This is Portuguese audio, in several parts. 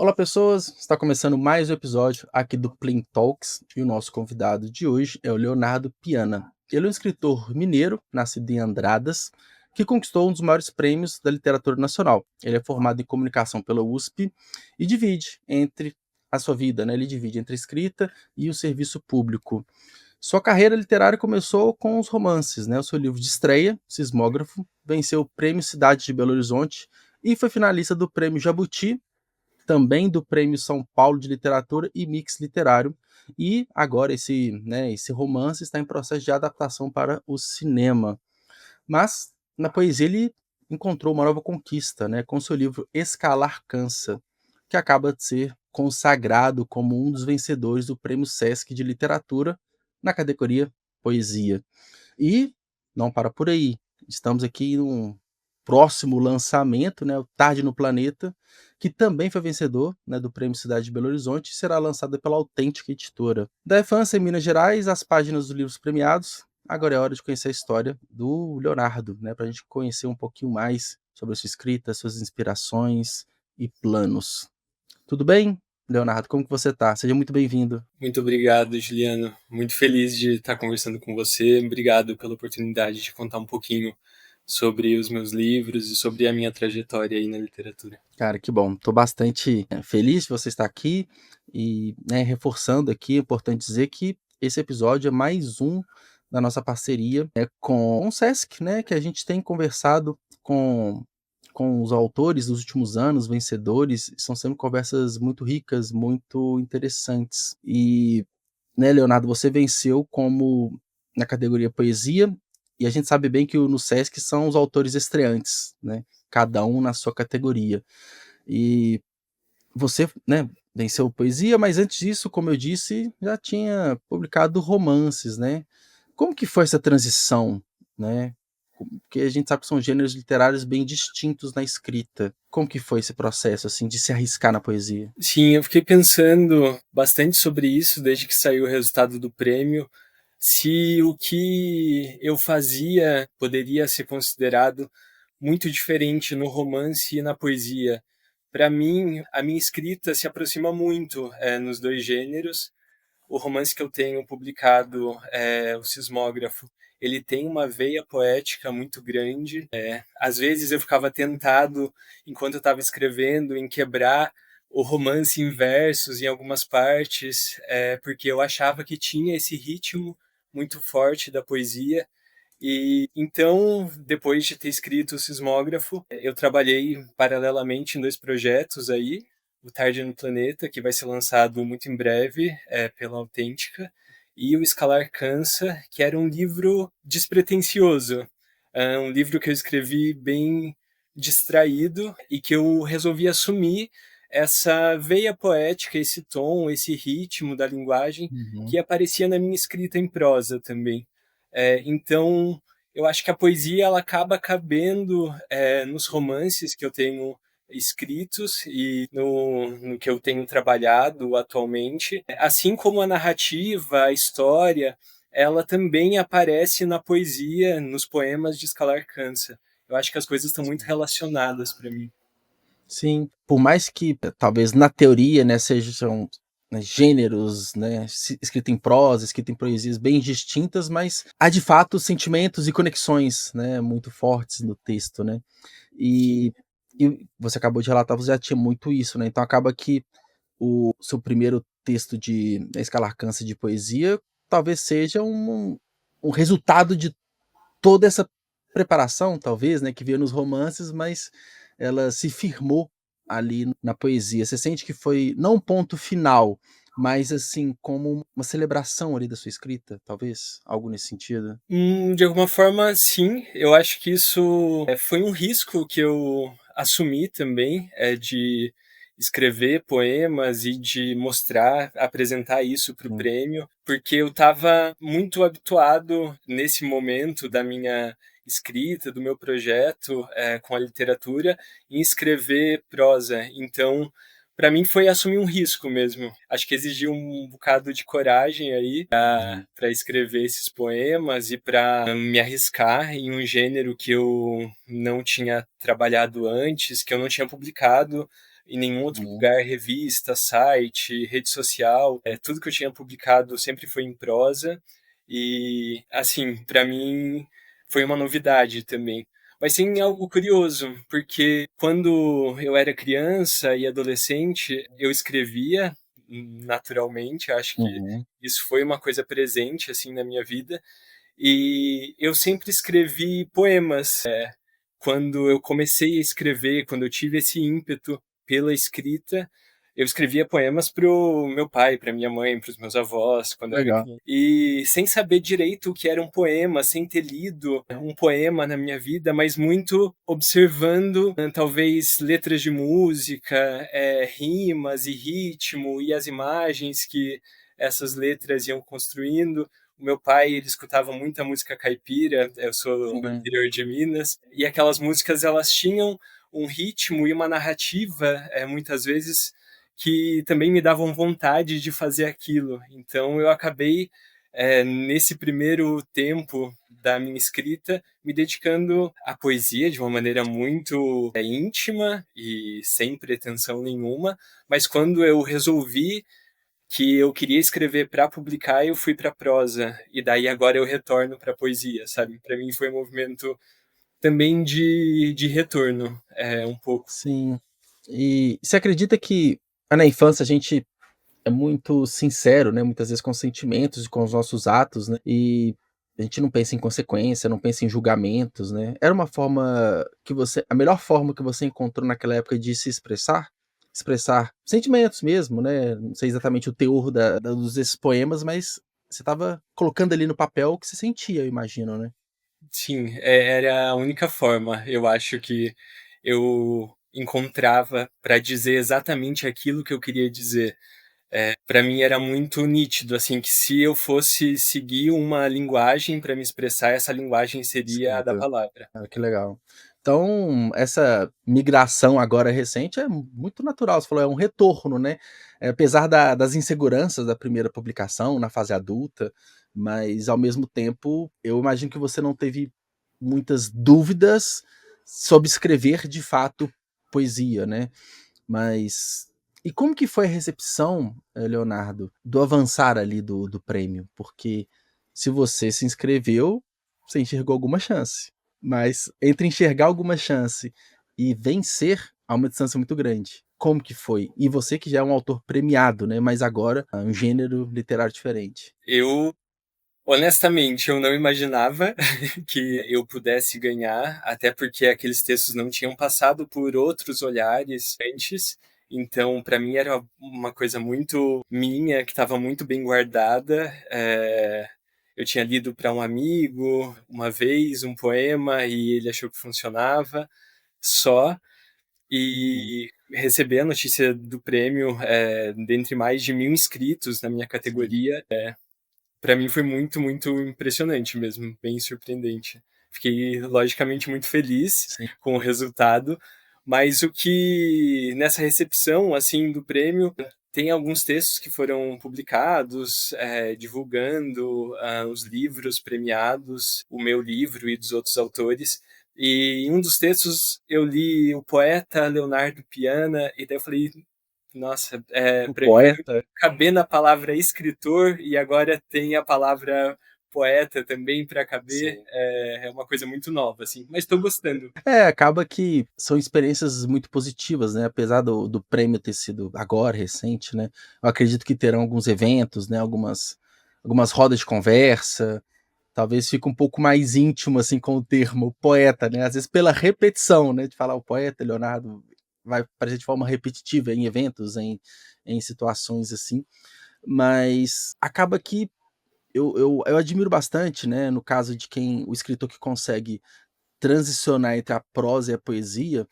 Olá pessoas, está começando mais um episódio aqui do Plin Talks e o nosso convidado de hoje é o Leonardo Piana. Ele é um escritor mineiro, nascido em Andradas, que conquistou um dos maiores prêmios da literatura nacional. Ele é formado em comunicação pela USP e divide entre a sua vida, ele divide entre a escrita e o serviço público. Sua carreira literária começou com os romances, O seu livro de estreia, Sismógrafo, venceu o Prêmio Cidade de Belo Horizonte e foi finalista do Prêmio Jabuti, também do Prêmio São Paulo de Literatura e Mix Literário. E agora esse romance está em processo de adaptação para o cinema. Mas na poesia ele encontrou uma nova conquista, com seu livro Escalar Cansa, que acaba de ser consagrado como um dos vencedores do Prêmio Sesc de Literatura na categoria Poesia. E não para por aí. Estamos aqui num próximo lançamento, o Tarde no Planeta, que também foi vencedor do Prêmio Cidade de Belo Horizonte e será lançada pela Autêntica Editora. Da infância em Minas Gerais, as páginas dos livros premiados. Agora é hora de conhecer a história do Leonardo, para a gente conhecer um pouquinho mais sobre a sua escrita, suas inspirações e planos. Tudo bem, Leonardo? Como que você está? Seja muito bem-vindo. Muito obrigado, Juliano. Muito feliz de estar conversando com você. Obrigado pela oportunidade de contar um pouquinho sobre os meus livros e sobre a minha trajetória aí na literatura. Cara, que bom. Estou bastante feliz de você estar aqui e, reforçando aqui, é importante dizer que esse episódio é mais um da nossa parceria com o Sesc, que a gente tem conversado com os autores dos últimos anos, vencedores. São sempre conversas muito ricas, muito interessantes. E, Leonardo, você venceu como na categoria poesia, e a gente sabe bem que no Sesc são os autores estreantes, cada um na sua categoria. E você, venceu poesia, mas antes disso, como eu disse, já tinha publicado romances, Como que foi essa transição, Porque a gente sabe que são gêneros literários bem distintos na escrita. Como que foi esse processo, assim, de se arriscar na poesia? Sim, eu fiquei pensando bastante sobre isso desde que saiu o resultado do prêmio, se o que eu fazia poderia ser considerado muito diferente no romance e na poesia. Para mim, a minha escrita se aproxima muito nos dois gêneros. O romance que eu tenho publicado, o Sismógrafo, ele tem uma veia poética muito grande. Às vezes eu ficava tentado, enquanto eu estava escrevendo, em quebrar o romance em versos em algumas partes, porque eu achava que tinha esse ritmo muito forte da poesia. E então, depois de ter escrito o Sismógrafo, eu trabalhei paralelamente em dois projetos aí, o Tarde no Planeta, que vai ser lançado muito em breve pela Autêntica, e o Escalar Cansa, que era um livro despretensioso, um livro que eu escrevi bem distraído e que eu resolvi assumir essa veia poética, esse tom, esse ritmo da linguagem Uhum. que aparecia na minha escrita em prosa também. Então, eu acho que a poesia ela acaba cabendo nos romances que eu tenho escritos e no que eu tenho trabalhado atualmente. Assim como a narrativa, a história, ela também aparece na poesia, nos poemas de Escalar Cansa. Eu acho que as coisas estão muito relacionadas para mim. Sim, por mais que talvez na teoria, sejam, gêneros, escrito em prosa, escrito em poesias bem distintas, mas há de fato sentimentos e conexões, muito fortes no texto, Sim. E, e você acabou de relatar, você já tinha muito isso, Então acaba que o seu primeiro texto de Escalar Cansa de poesia talvez seja um resultado de toda essa preparação, talvez, que veio nos romances, mas ela se firmou ali na poesia. Você sente que foi não um ponto final, mas assim, como uma celebração ali da sua escrita, talvez? Algo nesse sentido? De alguma forma, sim. Eu acho que isso foi um risco que eu assumi também, de escrever poemas e de mostrar, apresentar isso para o Sim. prêmio, porque eu estava muito habituado nesse momento da minha escrita, do meu projeto com a literatura, em escrever prosa. Então, para mim foi assumir um risco mesmo. Acho que exigiu um bocado de coragem aí Uhum. para escrever esses poemas e para me arriscar em um gênero que eu não tinha trabalhado antes, que eu não tinha publicado em nenhum outro Uhum. lugar, revista, site, rede social. Tudo que eu tinha publicado sempre foi em prosa. E, assim, para mim foi uma novidade também. Mas tem algo curioso, porque quando eu era criança e adolescente, eu escrevia naturalmente, acho que Uhum. isso foi uma coisa presente assim na minha vida, e eu sempre escrevi poemas. Quando eu comecei a escrever, quando eu tive esse ímpeto pela escrita, eu escrevia poemas para o meu pai, para minha mãe, para os meus avós, quando eu era Legal. criança. E sem saber direito o que era um poema, sem ter lido um poema na minha vida, mas muito observando, talvez letras de música, rimas e ritmo e as imagens que essas letras iam construindo. O meu pai, ele escutava muita música caipira, eu sou do Sim. interior de Minas, e aquelas músicas elas tinham um ritmo e uma narrativa, muitas vezes, que também me davam vontade de fazer aquilo. Então eu acabei, nesse primeiro tempo da minha escrita, me dedicando à poesia de uma maneira muito íntima e sem pretensão nenhuma, mas quando eu resolvi que eu queria escrever para publicar, eu fui para prosa, e daí agora eu retorno para poesia, sabe? Para mim foi um movimento também de retorno, um pouco. Sim. E você acredita que na infância a gente é muito sincero, né, muitas vezes com os sentimentos e com os nossos atos, né, e a gente não pensa em consequência, não pensa em julgamentos, né. Era uma forma que você a melhor forma que você encontrou naquela época de se expressar? Expressar sentimentos mesmo, né, não sei exatamente o teor da dos desses poemas, mas você estava colocando ali no papel o que você sentia, eu imagino, né. Sim, era a única forma, eu acho que eu encontrava para dizer exatamente aquilo que eu queria dizer. Para mim era muito nítido, assim, que se eu fosse seguir uma linguagem para me expressar, essa linguagem seria a da Certo. palavra. Ah, que legal. Então, essa migração agora recente é muito natural, você falou, é um retorno, né, apesar das inseguranças da primeira publicação na fase adulta, mas ao mesmo tempo, eu imagino que você não teve muitas dúvidas sobre escrever de fato poesia, né. Mas e como que foi a recepção, Leonardo, do avançar ali do prêmio? Porque se você se inscreveu, você enxergou alguma chance, mas entre enxergar alguma chance e vencer, há uma distância muito grande. Como que foi? E você que já é um autor premiado, né, mas agora um gênero literário diferente. Eu Honestamente, eu não imaginava que eu pudesse ganhar, até porque aqueles textos não tinham passado por outros olhares antes. Então, para mim era uma coisa muito minha, que estava muito bem guardada. Eu tinha lido para um amigo uma vez um poema e ele achou que funcionava só. Uhum. E receber a notícia do prêmio, dentre mais de 1.000 inscritos na minha Sim, categoria, para mim foi muito, muito impressionante mesmo, bem surpreendente. Fiquei logicamente muito feliz sim. com o resultado, mas o que nessa recepção, assim, do prêmio, tem alguns textos que foram publicados, divulgando, os livros premiados, o meu livro e dos outros autores, e em um dos textos eu li o poeta Leonardo Piana, e daí eu falei: "Nossa, O primeiro poeta. caber na palavra escritor e agora tem a palavra poeta também para caber, Sim. é uma coisa muito nova, assim, mas estou gostando. É, acaba que são experiências muito positivas, né, apesar do prêmio ter sido agora, recente, né, eu acredito que terão alguns eventos, né, algumas rodas de conversa, talvez fique um pouco mais íntimo, assim, com o termo poeta, né, às vezes pela repetição, né, de falar o poeta Leonardo vai aparecer de forma repetitiva em eventos, em situações assim, mas acaba que eu admiro bastante, né, no caso de quem o escritor que consegue transicionar entre a prosa e a poesia,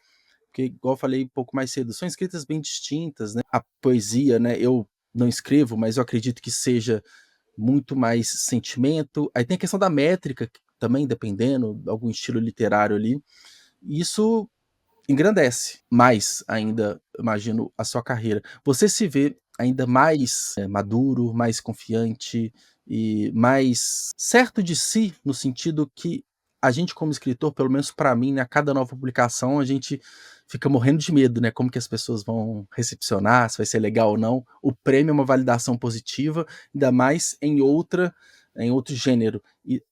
porque igual eu falei um pouco mais cedo, são escritas bem distintas, né. A poesia, né, eu não escrevo, mas eu acredito que seja muito mais sentimento. Aí tem a questão da métrica, que também dependendo, algum estilo literário ali. E isso engrandece mais ainda, imagino, a sua carreira. Você se vê ainda mais, maduro, mais confiante e mais certo de si, no sentido que a gente como escritor, pelo menos para mim, né, a cada nova publicação a gente fica morrendo de medo, né, como que as pessoas vão recepcionar, se vai ser legal ou não. O prêmio é uma validação positiva, ainda mais em outro gênero. E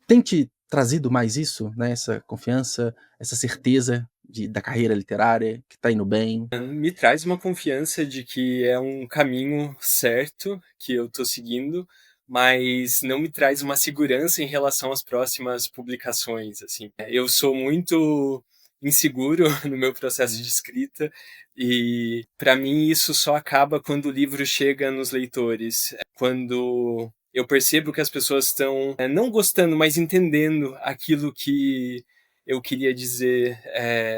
tem te trazido mais isso, né, essa confiança, essa certeza da carreira literária, que tá indo bem? Me traz uma confiança de que é um caminho certo que eu tô seguindo, mas não me traz uma segurança em relação às próximas publicações, assim. Eu sou muito inseguro no meu processo de escrita e, para mim, isso só acaba quando o livro chega nos leitores. Quando eu percebo que as pessoas estão, não gostando, mas entendendo aquilo que eu queria dizer,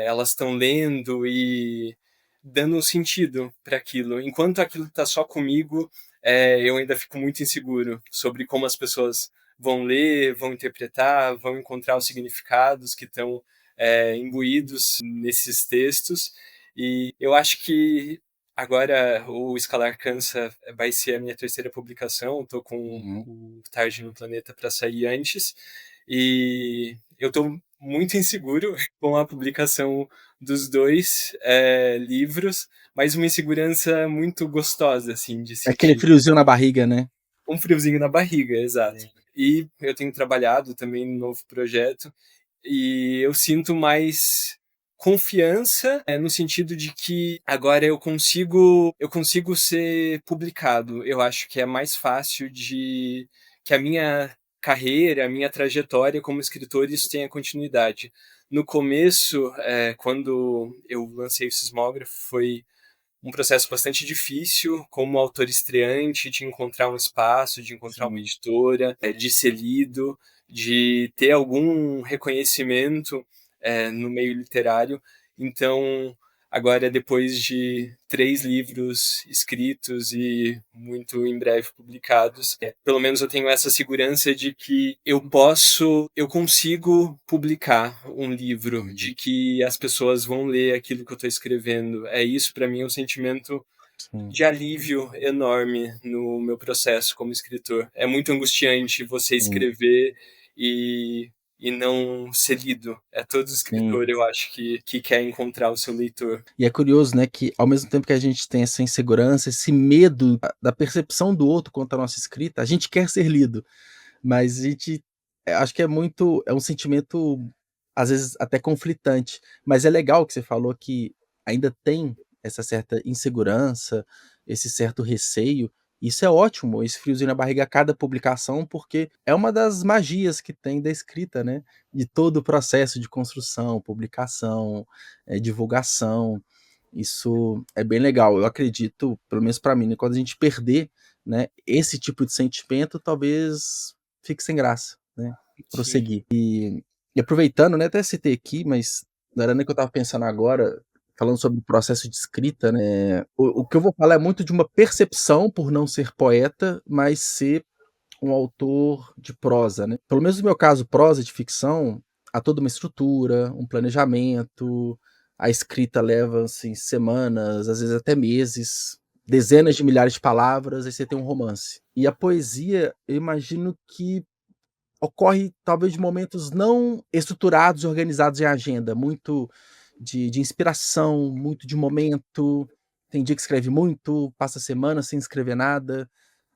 elas estão lendo e dando um sentido para aquilo. Enquanto aquilo está só comigo, eu ainda fico muito inseguro sobre como as pessoas vão ler, vão interpretar, vão encontrar os significados que estão imbuídos nesses textos. E eu acho que agora o Escalar Cansa vai ser a minha terceira publicação. Estou com Uhum. o Tarde no Planeta para sair antes. E eu estou muito inseguro com a publicação dos dois livros, mas uma insegurança muito gostosa, assim, de É aquele sentir. friozinho na barriga, né? Um friozinho na barriga, exato. É. E eu tenho trabalhado também no novo projeto, e eu sinto mais confiança, no sentido de que agora eu consigo ser publicado. Eu acho que é mais fácil de que a minha carreira, a minha trajetória como escritor, isso tenha continuidade. No começo, quando eu lancei o Sismógrafo, foi um processo bastante difícil como autor estreante, de encontrar um espaço, de encontrar uma Sim. editora, de ser lido, de ter algum reconhecimento no meio literário. Então, agora, depois de 3 livros escritos e muito em breve publicados, pelo menos eu tenho essa segurança de que eu consigo publicar um livro, Uhum. de que as pessoas vão ler aquilo que eu estou escrevendo. Isso para mim é um sentimento Sim. de alívio enorme no meu processo como escritor. É muito angustiante você Sim. escrever e não ser lido. Todo Sim. escritor, eu acho que quer encontrar o seu leitor. E é curioso, né, que ao mesmo tempo que a gente tem essa insegurança, esse medo da percepção do outro quanto à nossa escrita, a gente quer ser lido, mas a gente acho que é um sentimento, às vezes, até conflitante. Mas é legal que você falou que ainda tem essa certa insegurança, esse certo receio. Isso é ótimo, esse friozinho na barriga a cada publicação, porque é uma das magias que tem da escrita, né, de todo o processo de construção, publicação, divulgação. Isso é bem legal. Eu acredito, pelo menos para mim, né, quando a gente perder, né, esse tipo de sentimento, talvez fique sem graça, né, Sim, prosseguir. E aproveitando, né, até citei aqui, mas não era nem que eu estava pensando agora, falando sobre o processo de escrita, né, o que eu vou falar é muito de uma percepção por não ser poeta, mas ser um autor de prosa, né. Pelo menos no meu caso, prosa de ficção, há toda uma estrutura, um planejamento, a escrita leva, assim, semanas, às vezes até meses, dezenas de milhares de palavras, aí você tem um romance. E a poesia, eu imagino que ocorre talvez de momentos não estruturados e organizados em agenda, muito de inspiração, muito de momento, tem dia que escreve muito, passa semana sem escrever nada.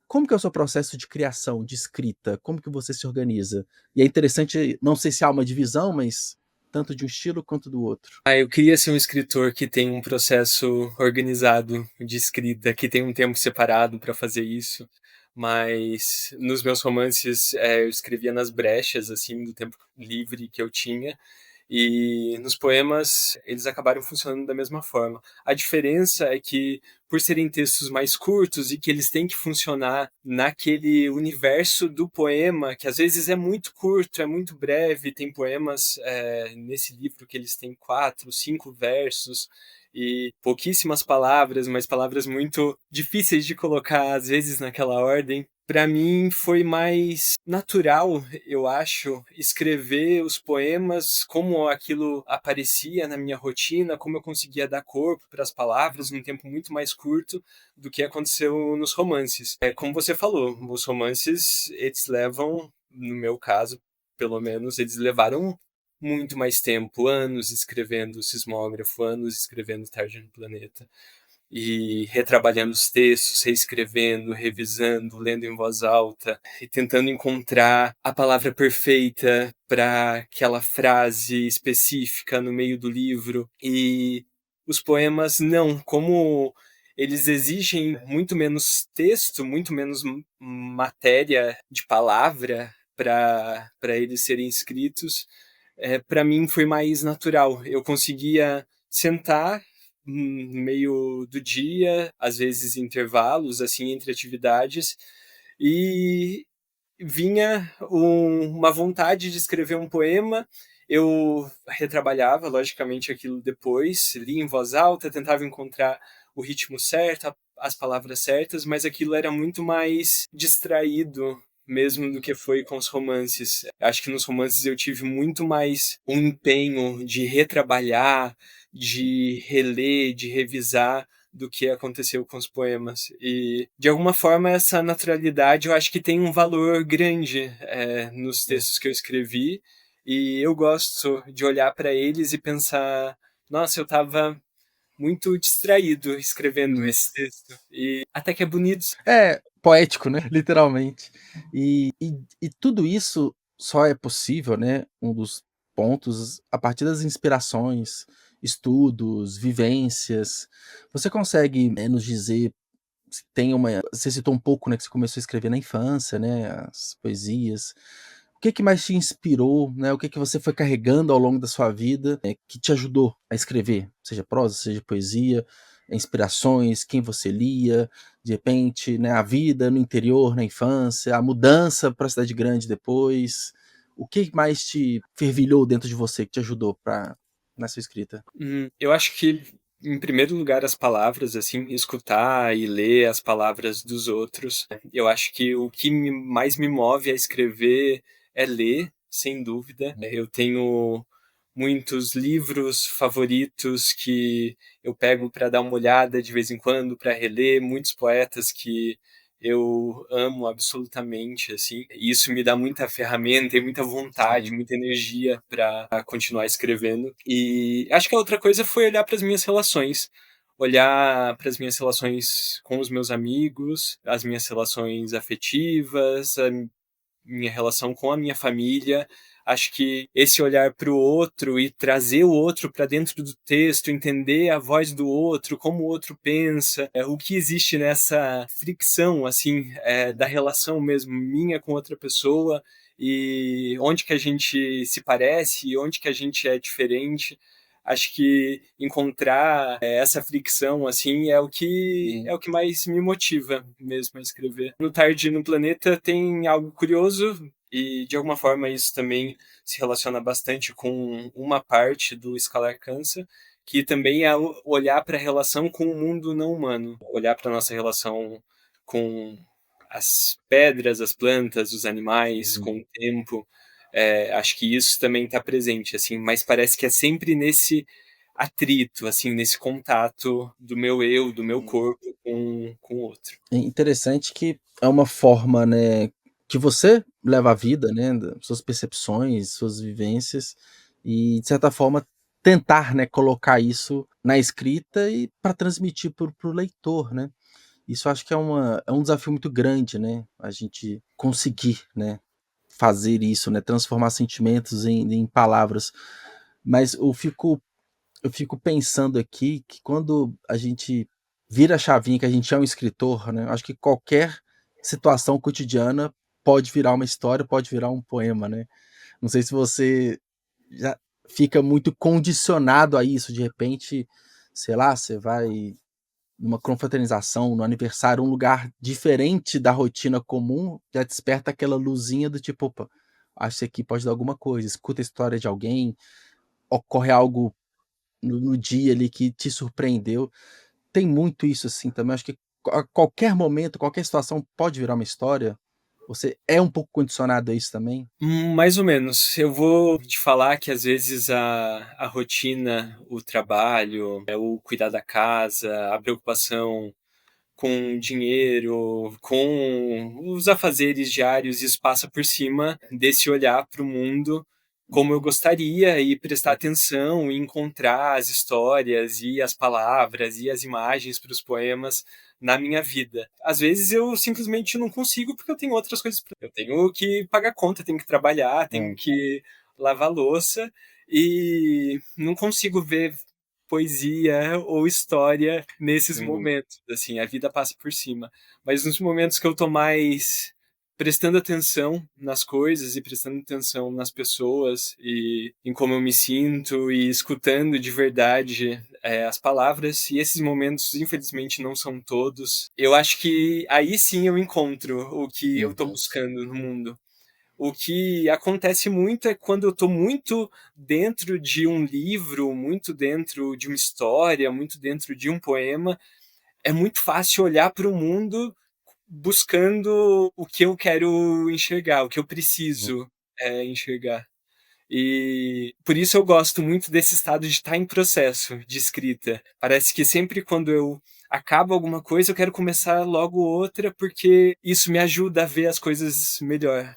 Como que é o seu processo de criação, de escrita? Como que você se organiza? E é interessante, não sei se há uma divisão, mas tanto de um estilo quanto do outro. eu queria ser um escritor que tem um processo organizado de escrita, que tem um tempo separado para fazer isso, mas nos meus romances, eu escrevia nas brechas, assim, do tempo livre que eu tinha, e nos poemas eles acabaram funcionando da mesma forma. A diferença é que, por serem textos mais curtos e que eles têm que funcionar naquele universo do poema, que às vezes é muito curto, é muito breve, tem poemas nesse livro que eles têm 4, 5 versos e pouquíssimas palavras, mas palavras muito difíceis de colocar às vezes naquela ordem. Para mim foi mais natural, eu acho, escrever os poemas como aquilo aparecia na minha rotina, como eu conseguia dar corpo para as palavras num tempo muito mais curto do que aconteceu nos romances. Como você falou, os romances, eles levam, no meu caso, pelo menos, eles levaram muito mais tempo, anos escrevendo o Sismógrafo, anos escrevendo Tarde no Planeta, e retrabalhando os textos, reescrevendo, revisando, lendo em voz alta e tentando encontrar a palavra perfeita para aquela frase específica no meio do livro. E os poemas não, como eles exigem muito menos texto, muito menos matéria de palavra para eles serem escritos, para mim foi mais natural. Eu conseguia sentar no meio do dia, às vezes intervalos assim entre atividades, e vinha uma vontade de escrever um poema. Eu retrabalhava logicamente aquilo depois, lia em voz alta, tentava encontrar o ritmo certo, as palavras certas, mas aquilo era muito mais distraído mesmo do que foi com os romances. Acho que nos romances eu tive muito mais um empenho de retrabalhar, de reler, de revisar, do que aconteceu com os poemas. E, de alguma forma, essa naturalidade eu acho que tem um valor grande nos textos que eu escrevi, e eu gosto de olhar para eles e pensar, nossa, eu estava muito distraído escrevendo esse texto, e até que é bonito. É, poético, né, literalmente. E tudo isso só é possível, né, um dos pontos, a partir das inspirações, estudos, vivências. Você consegue, nos dizer se tem uma você citou um pouco, né, que você começou a escrever na infância, né, as poesias. O que que mais te inspirou, né, o que que você foi carregando ao longo da sua vida, que te ajudou a escrever? Seja prosa, seja poesia, inspirações, quem você lia, de repente, né, a vida no interior, na infância, a mudança para a cidade grande depois. O que mais te fervilhou dentro de você, que te ajudou nessa escrita? Eu acho que, em primeiro lugar, as palavras, assim, escutar e ler as palavras dos outros. Eu acho que o que mais me move a escrever é ler, sem dúvida. Eu tenho muitos livros favoritos que eu pego para dar uma olhada de vez em quando, para reler, muitos poetas que eu amo absolutamente, assim. E isso me dá muita ferramenta e muita vontade, Sim. muita energia para continuar escrevendo. E acho que a outra coisa foi olhar para as minhas relações. Olhar para as minhas relações com os meus amigos, as minhas relações afetivas, a minha relação com a minha família. Acho que esse olhar para o outro e trazer o outro para dentro do texto, entender a voz do outro, como o outro pensa, o que existe nessa fricção, assim, da relação mesmo minha com outra pessoa, e onde que a gente se parece e onde que a gente é diferente. Acho que encontrar essa fricção assim é o que mais me motiva mesmo a escrever. No Tarde no Planeta tem algo curioso, e de alguma forma isso também se relaciona bastante com uma parte do Escalar Cansa, que também é olhar para a relação com o mundo não humano, olhar para a nossa relação com as pedras, as plantas, os animais, com o tempo. Acho que isso também está presente, assim, mas parece que é sempre nesse atrito, assim, nesse contato do meu eu, do meu corpo com o outro. É interessante que é uma forma, né, que você leva a vida, né, da suas percepções, suas vivências e, de certa forma, tentar, né, colocar isso na escrita e para transmitir para o leitor, né. Isso eu acho que é um desafio muito grande, né, a gente conseguir, né, fazer isso, né, transformar sentimentos em palavras. Mas eu fico pensando aqui que quando a gente vira a chavinha que a gente é um escritor, né, acho que qualquer situação cotidiana pode virar uma história, pode virar um poema, né. Não sei se você já fica muito condicionado a isso, de repente, sei lá, você vai numa confraternização, no aniversário, um lugar diferente da rotina comum, já desperta aquela luzinha do tipo: "Opa, acho que isso aqui pode dar alguma coisa", escuta a história de alguém, ocorre algo no dia ali que te surpreendeu. Tem muito isso, assim, também, acho que a qualquer momento, qualquer situação pode virar uma história. Você é um pouco condicionado a isso também? Mais ou menos. Eu vou te falar que às vezes a rotina, o trabalho, o cuidar da casa, a preocupação com dinheiro, com os afazeres diários, isso passa por cima desse olhar para o mundo como eu gostaria e prestar atenção e encontrar as histórias e as palavras e as imagens para os poemas na minha vida. Às vezes eu simplesmente não consigo porque eu tenho outras coisas. Eu tenho que pagar conta, tenho que trabalhar, tenho É. que lavar louça e não consigo ver poesia ou história nesses Uhum. momentos. Assim, a vida passa por cima. Mas nos momentos que eu tô mais prestando atenção nas coisas e prestando atenção nas pessoas e em como eu me sinto e escutando de verdade as palavras, e esses momentos infelizmente não são todos, eu acho que aí sim eu encontro o que eu tô Uhum. buscando no mundo. O que acontece muito é quando eu tô muito dentro de um livro, muito dentro de uma história, muito dentro de um poema, é muito fácil olhar para o mundo buscando o que eu quero enxergar, o que eu preciso enxergar. E por isso eu gosto muito desse estado de estar em processo de escrita. Parece que sempre quando eu acabo alguma coisa, eu quero começar logo outra, porque isso me ajuda a ver as coisas melhor.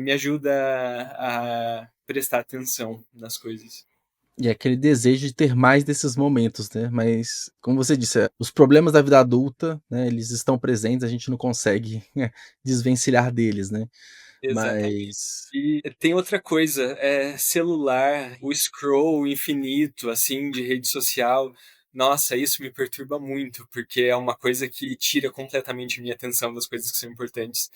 Me ajuda a prestar atenção nas coisas. E é aquele desejo de ter mais desses momentos, né, mas como você disse, os problemas da vida adulta, né, eles estão presentes, a gente não consegue desvencilhar deles, né, Exatamente. mas E tem outra coisa, celular, o scroll infinito, assim, de rede social, nossa, isso me perturba muito, porque é uma coisa que tira completamente minha atenção das coisas que são importantes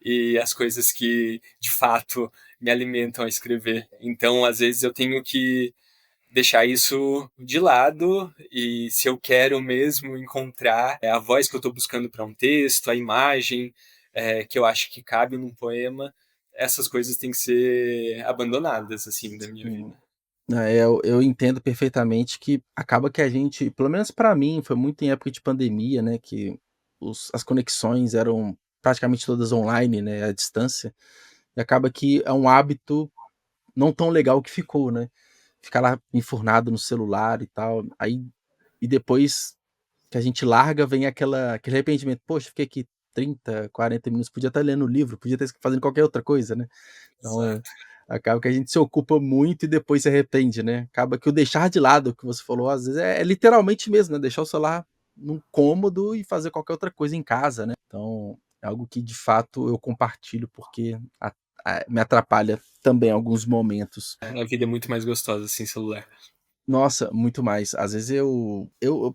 e as coisas que, de fato, me alimentam a escrever. Então, às vezes, eu tenho que deixar isso de lado e se eu quero mesmo encontrar a voz que eu estou buscando para um texto, a imagem que eu acho que cabe num poema, essas coisas têm que ser abandonadas assim da minha sim. vida. Eu entendo perfeitamente que acaba que a gente, pelo menos para mim, foi muito em época de pandemia, né, que as conexões eram praticamente todas online, né, à distância, e acaba que é um hábito não tão legal que ficou, né. Ficar lá enfurnado no celular e tal, aí e depois que a gente larga vem aquele arrependimento: "Poxa, fiquei aqui 30, 40 minutos, podia estar lendo o livro, podia estar fazendo qualquer outra coisa", né. Então, Exato. acaba que a gente se ocupa muito e depois se arrepende, né. Acaba que o deixar de lado, que você falou, às vezes é literalmente mesmo, né, deixar o celular num cômodo e fazer qualquer outra coisa em casa, né. Então, é algo que de fato eu compartilho, porque me atrapalha também em alguns momentos. A vida é muito mais gostosa sem celular. Nossa, muito mais. Às vezes eu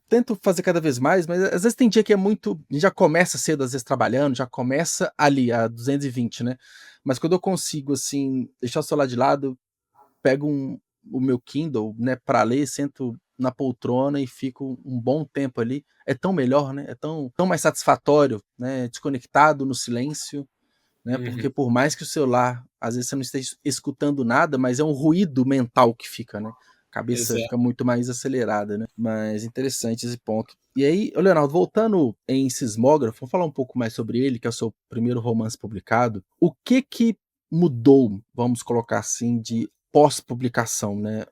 tento fazer cada vez mais, mas às vezes tem dia que é muito a gente já começa cedo, às vezes trabalhando, já começa ali a 220, né. Mas quando eu consigo, assim, deixar o celular de lado, pego o meu Kindle, né, pra ler, sento na poltrona e fico um bom tempo ali, é tão melhor, né, é tão mais satisfatório, né, desconectado no silêncio, né, porque Uhum. por mais que o celular, às vezes você não esteja escutando nada, mas é um ruído mental que fica, né, a cabeça Exato. fica muito mais acelerada, né, mas interessante esse ponto. E aí, ô Leonardo, voltando em Sismógrafo, vamos falar um pouco mais sobre ele, que é o seu primeiro romance publicado. O que mudou, vamos colocar assim, de pós-publicação, né,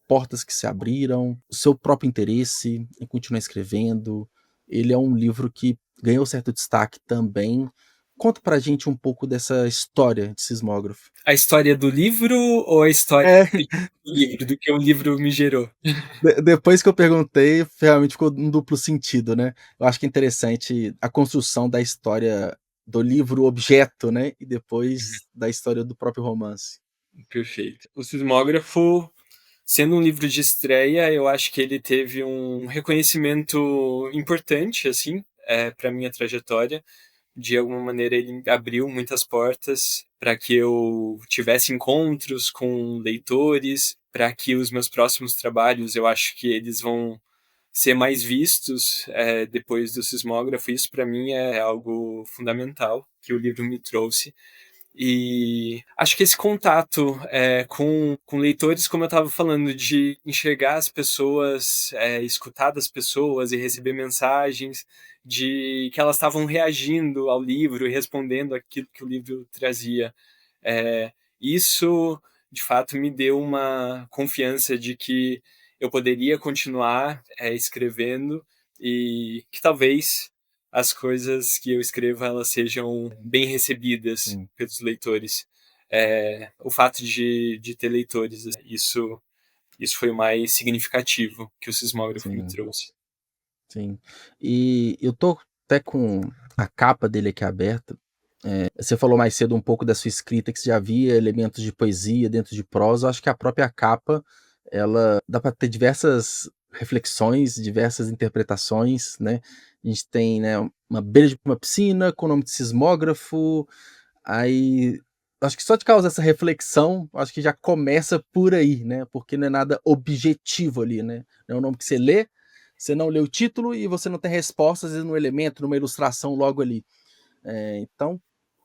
portas que se abriram, o seu próprio interesse em continuar escrevendo. Ele é um livro que ganhou certo destaque também. Conta pra gente um pouco dessa história de Sismógrafo. A história do livro ou a história É, do livro, do que o livro me gerou? depois que eu perguntei, realmente ficou um duplo sentido, né. Eu acho que é interessante a construção da história do livro objeto, né, e depois da história do próprio romance. Perfeito. O Sismógrafo, sendo um livro de estreia, eu acho que ele teve um reconhecimento importante, assim, para minha trajetória. De alguma maneira, ele abriu muitas portas para que eu tivesse encontros com leitores, para que os meus próximos trabalhos, eu acho que eles vão ser mais vistos depois do Sismógrafo. Isso, para mim, é algo fundamental que o livro me trouxe. E acho que esse contato com leitores, como eu estava falando, de enxergar as pessoas, escutar das pessoas e receber mensagens de que elas estavam reagindo ao livro e respondendo aquilo que o livro trazia. É, isso, de fato, me deu uma confiança de que eu poderia continuar escrevendo e que talvez as coisas que eu escrevo elas sejam bem recebidas Sim, pelos leitores. O fato de ter leitores, isso foi o mais significativo que o Sismógrafo me sim, trouxe. sim. E eu tô até com a capa dele aqui aberta. Você falou mais cedo um pouco da sua escrita, que você já via elementos de poesia dentro de prosa. Eu acho que a própria capa, ela dá para ter diversas reflexões, diversas interpretações, né? A gente tem, né, uma beira de uma piscina com o nome de sismógrafo, aí acho que só de causar essa reflexão, acho que já começa por aí, né? Porque não é nada objetivo ali, né? É um nome que você não lê o título e você não tem respostas no elemento, numa ilustração logo ali. Então,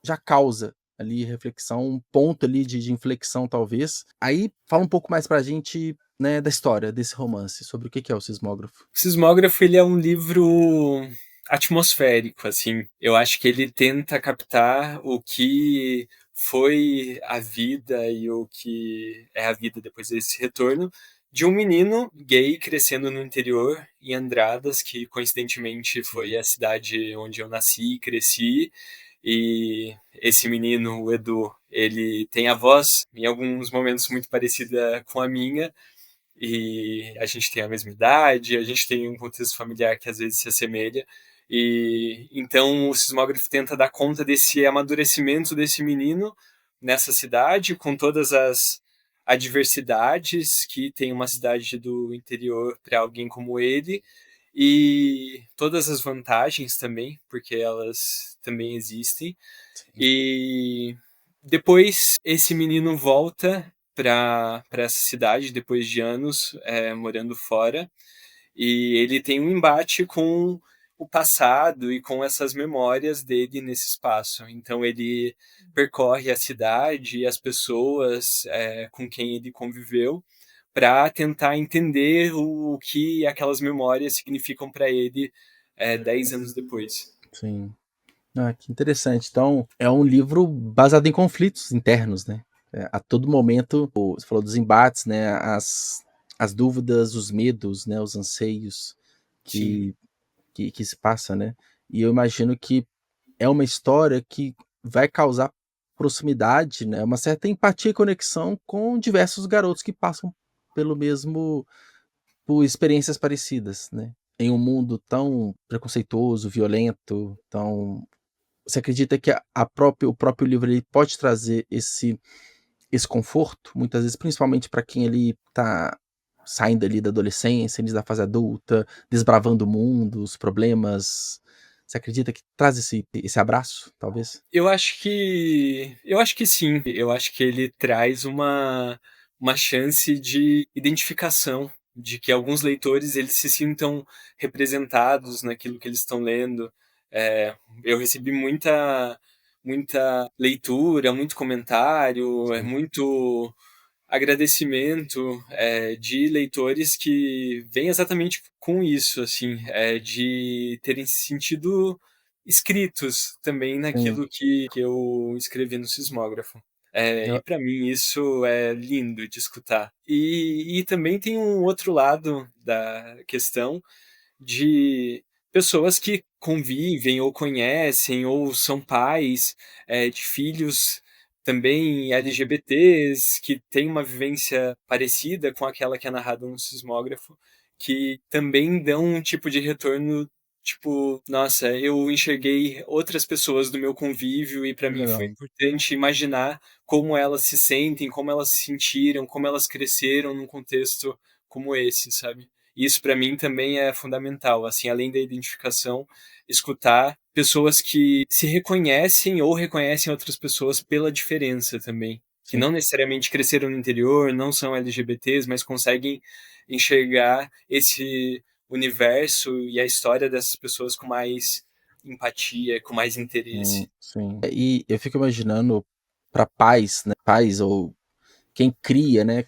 já causa ali reflexão, um ponto ali de inflexão, talvez. Aí, fala um pouco mais pra gente, né, da história desse romance, sobre o que é o Sismógrafo. O Sismógrafo, ele é um livro atmosférico, assim. Eu acho que ele tenta captar o que foi a vida e o que é a vida depois desse retorno de um menino gay crescendo no interior, em Andradas, que coincidentemente foi a cidade onde eu nasci e cresci. E esse menino, o Edu, ele tem a voz, em alguns momentos, muito parecida com a minha, e a gente tem a mesma idade, a gente tem um contexto familiar que às vezes se assemelha. E então o Sismógrafo tenta dar conta desse amadurecimento desse menino nessa cidade, com todas as adversidades que tem uma cidade do interior para alguém como ele, e todas as vantagens também, porque elas também existem. Sim, E depois esse menino volta para essa cidade depois de anos morando fora, e ele tem um embate com o passado e com essas memórias dele nesse espaço. Então ele percorre a cidade e as pessoas com quem ele conviveu para tentar entender o que aquelas memórias significam para ele 10 anos depois. sim. Ah, que interessante. Então, é um livro baseado em conflitos internos, né? A todo momento, você falou dos embates, né? As dúvidas, os medos, né? Os anseios Sim. que, que se passa, né? E eu imagino que é uma história que vai causar proximidade, né, uma certa empatia e conexão com diversos garotos que passam pelo mesmo por experiências parecidas, né. Em um mundo tão preconceituoso, violento, tão você acredita que o próprio livro ele pode trazer esse conforto? Muitas vezes, principalmente para quem ele tá saindo ali da adolescência, início da fase adulta, desbravando o mundo, os problemas. Você acredita que traz esse abraço, talvez? Eu acho que sim. Eu acho que ele traz uma chance de identificação, de que alguns leitores eles se sintam representados naquilo que eles estão lendo. Eu recebi muita leitura, muito comentário, Sim, muito agradecimento de leitores que vêm exatamente com isso, assim, de terem se sentido escritos também sim. naquilo que eu escrevi no Sismógrafo. E Eu para mim isso é lindo de escutar. E também tem um outro lado da questão de pessoas que convivem ou conhecem ou são pais de filhos também LGBTs que têm uma vivência parecida com aquela que é narrada no Sismógrafo, que também dão um tipo de retorno, tipo, nossa, eu enxerguei outras pessoas do meu convívio e para que mim foi legal. importante imaginar como elas se sentem, como elas se sentiram, como elas cresceram num contexto como esse, sabe? Isso para mim também é fundamental, assim, além da identificação, escutar pessoas que se reconhecem ou reconhecem outras pessoas pela diferença também, que Sim, não necessariamente cresceram no interior, não são LGBTs, mas conseguem enxergar esse universo e a história dessas pessoas com mais empatia, com mais interesse. sim. E eu fico imaginando para pais, né, pais ou quem cria, né,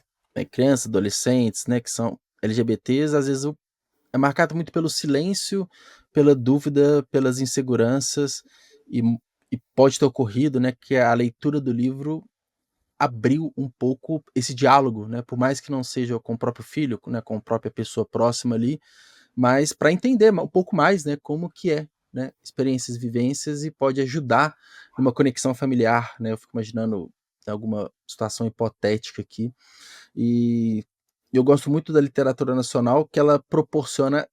crianças, adolescentes, né, que são LGBTs, às vezes é marcado muito pelo silêncio, pela dúvida, pelas inseguranças, e e pode ter ocorrido, né, que a leitura do livro abriu um pouco esse diálogo, né, por mais que não seja com o próprio filho, né, com a própria pessoa próxima ali, mas para entender um pouco mais, né, como que é. né, experiências, vivências e pode ajudar numa conexão familiar, né? Eu fico imaginando alguma situação hipotética aqui. E eu gosto muito da literatura nacional que ela proporciona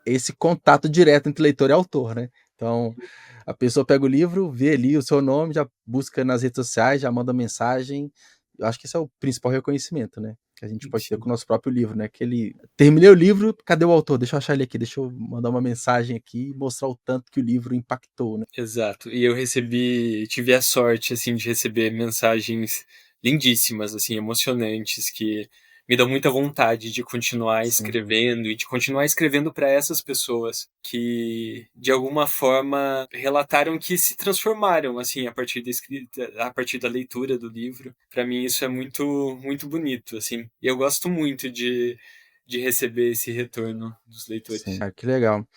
esse contato direto entre leitor e autor, né? Então, a pessoa pega o livro, vê ali o seu nome, já busca nas redes sociais, já manda mensagem. Eu acho que esse é o principal reconhecimento, né? Que a gente pode ter com Sim. o nosso próprio livro, né? Terminei o livro, cadê o autor? Deixa eu achar ele aqui, deixa eu mandar uma mensagem aqui e mostrar o tanto que o livro impactou, né? Exato. E eu tive a sorte, assim, de receber mensagens lindíssimas, assim, emocionantes, que me dão muita vontade de continuar Sim, escrevendo e de continuar escrevendo para essas pessoas que, de alguma forma, relataram que se transformaram, assim, a partir da escrita, a partir da leitura do livro. Para mim, isso é muito, muito bonito, assim. E eu gosto muito de receber esse retorno dos sim. leitores. Ah, que legal.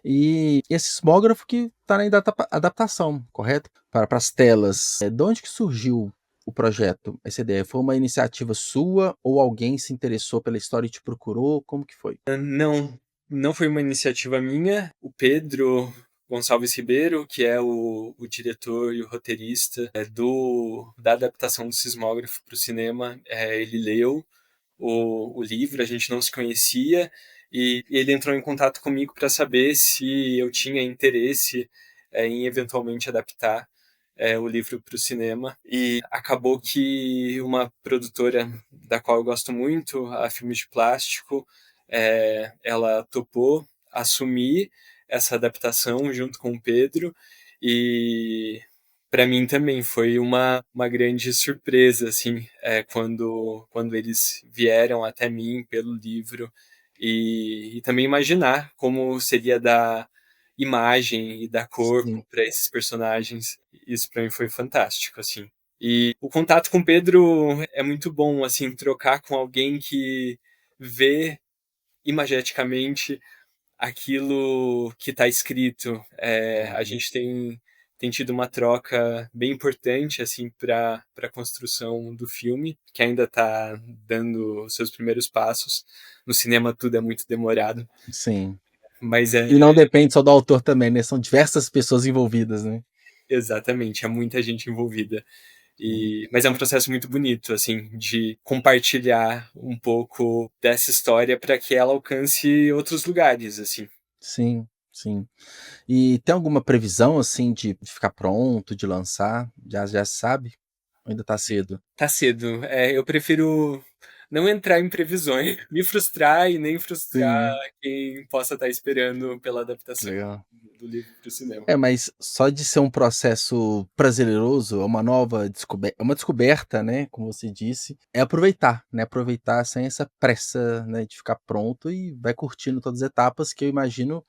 E esse sismógrafo que está em adaptação, correto? Para as telas. De onde que surgiu o projeto, essa ideia? Foi uma iniciativa sua ou alguém se interessou pela história e te procurou? Como que foi? Não, não foi uma iniciativa minha. O Pedro Gonçalves Ribeiro, que é o diretor e o roteirista da adaptação do Sismógrafo para o cinema, ele leu o livro, a gente não se conhecia, e ele entrou em contato comigo para saber se eu tinha interesse em eventualmente adaptar o livro para o cinema. E acabou que uma produtora da qual eu gosto muito, a Filmes de Plástico, ela topou assumir essa adaptação junto com o Pedro, e para mim também foi uma grande surpresa, assim, quando eles vieram até mim pelo livro, e também imaginar como seria dar imagem e dar corpo Sim, para esses personagens. Isso para mim foi fantástico, assim. E o contato com o Pedro é muito bom, assim, trocar com alguém que vê imageticamente aquilo que está escrito. A gente tem tido uma troca bem importante, assim, para a construção do filme, que ainda está dando os seus primeiros passos. No cinema tudo é muito demorado, sim. mas E não depende só do autor também, né? São diversas pessoas envolvidas, né? exatamente, é muita gente envolvida. Sim, Mas é um processo muito bonito, assim, de compartilhar um pouco dessa história para que ela alcance outros lugares, assim. sim, sim. E tem alguma previsão, assim, de ficar pronto, de lançar? Já se sabe? Ou ainda tá cedo? Tá cedo. Eu prefiro não entrar em previsões, me frustrar e nem frustrar Sim, quem possa estar esperando pela que adaptação legal. do livro para o cinema. É, mas só de ser um processo prazeroso, é uma nova descoberta, é uma descoberta, né, como você disse, é aproveitar, né, aproveitar sem essa pressa, né, de ficar pronto e vai curtindo todas as etapas, que eu imagino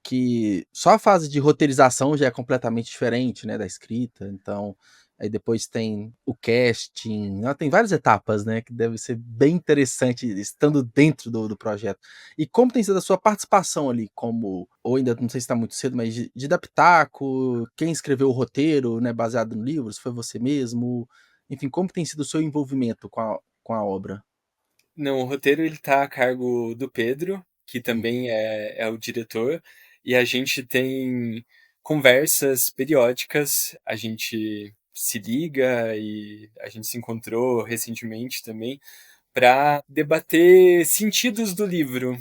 que só a fase de roteirização já é completamente diferente, né, da escrita, então, aí depois tem o casting, tem várias etapas, né, que deve ser bem interessante estando dentro do projeto. E como tem sido a sua participação ali, como ou ainda não sei se está muito cedo, mas de dar pitaco, quem escreveu o roteiro, né, baseado no livro, se foi você mesmo, enfim, como tem sido o seu envolvimento com a obra? Não, o roteiro ele tá a cargo do Pedro, que Hum, também é o diretor, e a gente tem conversas periódicas, a gente se liga e a gente se encontrou recentemente também para debater sentidos do livro,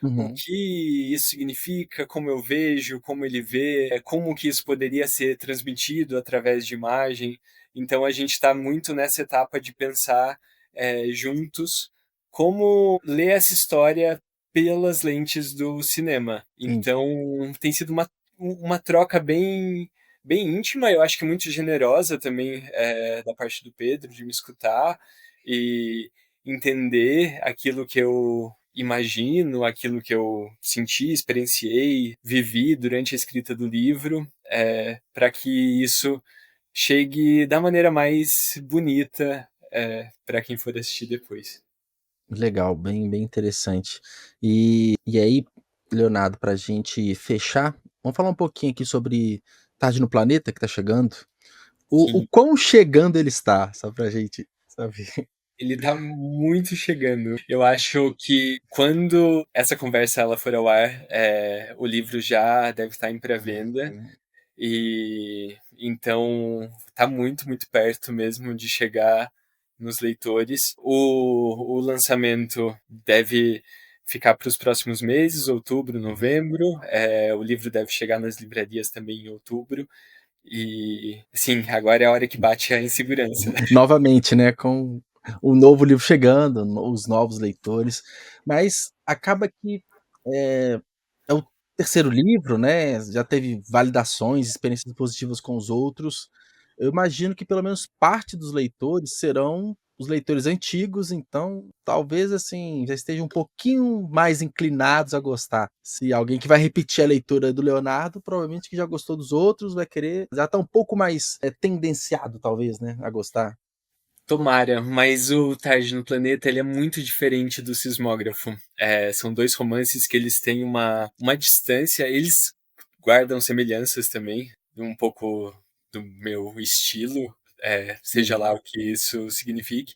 o uhum, que isso significa, como eu vejo, como ele vê, como que isso poderia ser transmitido através de imagem. Então a gente está muito nessa etapa de pensar juntos como ler essa história pelas lentes do cinema. entendi. Então tem sido uma troca bem íntima, eu acho que muito generosa também da parte do Pedro de me escutar e entender aquilo que eu imagino, aquilo que eu senti, experienciei, vivi durante a escrita do livro, para que isso chegue da maneira mais bonita para quem for assistir depois. Legal, bem interessante. E aí, Leonardo, pra gente fechar, vamos falar um pouquinho aqui sobre Tarde no Planeta, que tá chegando. O Sim, quão chegando ele está, só pra gente saber. Ele tá muito chegando. Eu acho que quando essa conversa ela for ao ar, o livro já deve estar em pré-venda. E então tá muito, muito perto mesmo de chegar nos leitores. O lançamento deve ficar para os próximos meses, outubro, novembro. O livro deve chegar nas livrarias também em outubro. E sim, agora é a hora que bate a insegurança. Novamente, né, com o novo livro chegando, os novos leitores, mas acaba que, eh, é o terceiro livro, né, já teve validações, experiências positivas com os outros. Eu imagino que pelo menos parte dos leitores serão os leitores antigos, então talvez, assim, já estejam um pouquinho mais inclinados a gostar. Se alguém que vai repetir a leitura do Leonardo, provavelmente que já gostou dos outros, vai querer já tá um pouco mais, tendenciado talvez, né, a gostar. Tomara, mas o Tarde no Planeta ele é muito diferente do Sismógrafo. São dois romances que eles têm uma distância, eles guardam semelhanças também, um pouco do meu estilo, seja lá Uhum. o que isso signifique,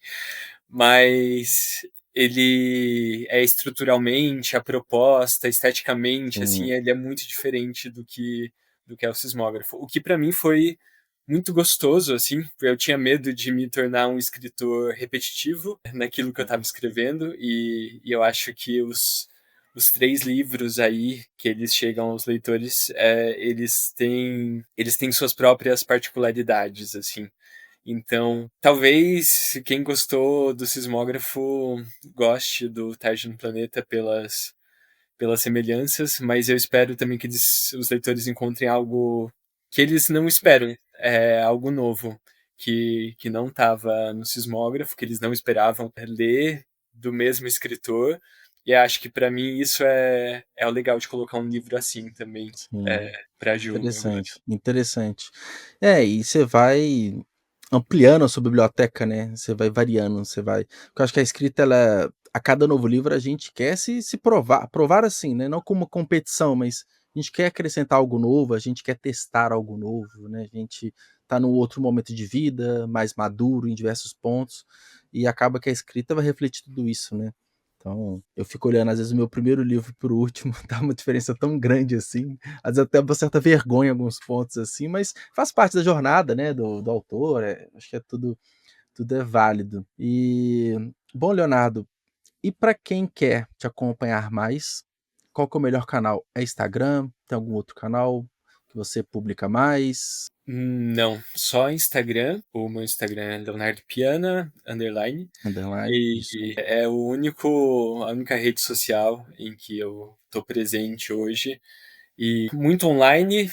mas ele é estruturalmente, a proposta, esteticamente, assim, Sim, ele é muito diferente do que é o Sismógrafo. O que para mim foi muito gostoso, assim, porque eu tinha medo de me tornar um escritor repetitivo naquilo que eu estava escrevendo, e eu acho que os três livros aí que eles chegam aos leitores, eles têm suas próprias particularidades, assim. Então, talvez quem gostou do Sismógrafo goste do Tarde no Planeta pelas semelhanças, mas eu espero também que os leitores encontrem algo que eles não esperam, algo novo, que não estava no Sismógrafo, que eles não esperavam ler do mesmo escritor. E acho que para mim isso é o legal de colocar um livro assim também, sim. para Ju agora. Interessante, interessante. E você vai ampliando a sua biblioteca, né, você vai variando, você vai porque eu acho que a escrita ela a cada novo livro a gente quer se provar assim, né, não como uma competição, mas a gente quer acrescentar algo novo, a gente quer testar algo novo, né, a gente tá num outro momento de vida, mais maduro em diversos pontos, e acaba que a escrita vai refletir tudo isso, né. Então, eu fico olhando às vezes o meu primeiro livro para o último, dá uma diferença tão grande assim, às vezes até uma certa vergonha em alguns pontos, assim, mas faz parte da jornada, né, do autor, acho que tudo é válido. Bom, Leonardo, e para quem quer te acompanhar mais, qual que é o melhor canal? É Instagram? Tem algum outro canal que você publica mais? Não, só Instagram. O meu Instagram é Leonardo Piana, underline. Underline, isso. E é a única rede social em que eu tô presente hoje. E muito online,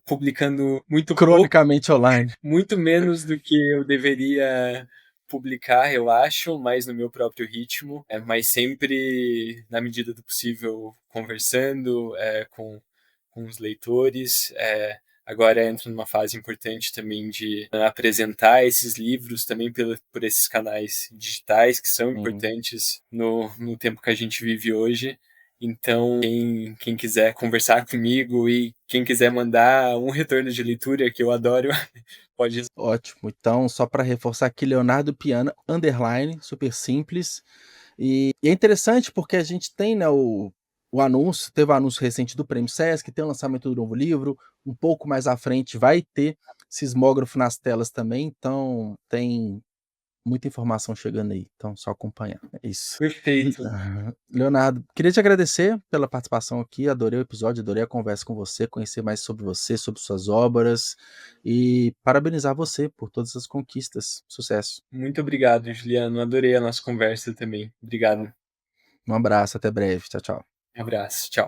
publicando muito pouco, Cronicamente online. muito menos do que eu deveria publicar, eu acho, mas no meu próprio ritmo, mas sempre na medida do possível conversando com os leitores. Agora entro numa fase importante também de apresentar esses livros também por esses canais digitais que são Sim. importantes no tempo que a gente vive hoje. Então, quem quiser conversar comigo e quem quiser mandar um retorno de leitura, que eu adoro, pode. Ótimo. Então, só para reforçar aqui, Leonardo Piana, underline, super simples. E é interessante porque a gente tem, né, o anúncio, teve o anúncio recente do Prêmio Sesc, tem o lançamento do novo livro, um pouco mais à frente vai ter sismógrafo nas telas também, então tem muita informação chegando aí, então só acompanhar, é isso. Perfeito. Leonardo, queria te agradecer pela participação aqui, adorei o episódio, adorei a conversa com você, conhecer mais sobre você, sobre suas obras, e parabenizar você por todas as conquistas. Sucesso. Muito obrigado, Juliano. Adorei a nossa conversa também. Obrigado. Um abraço, até breve. Tchau, tchau. Um abraço. Tchau.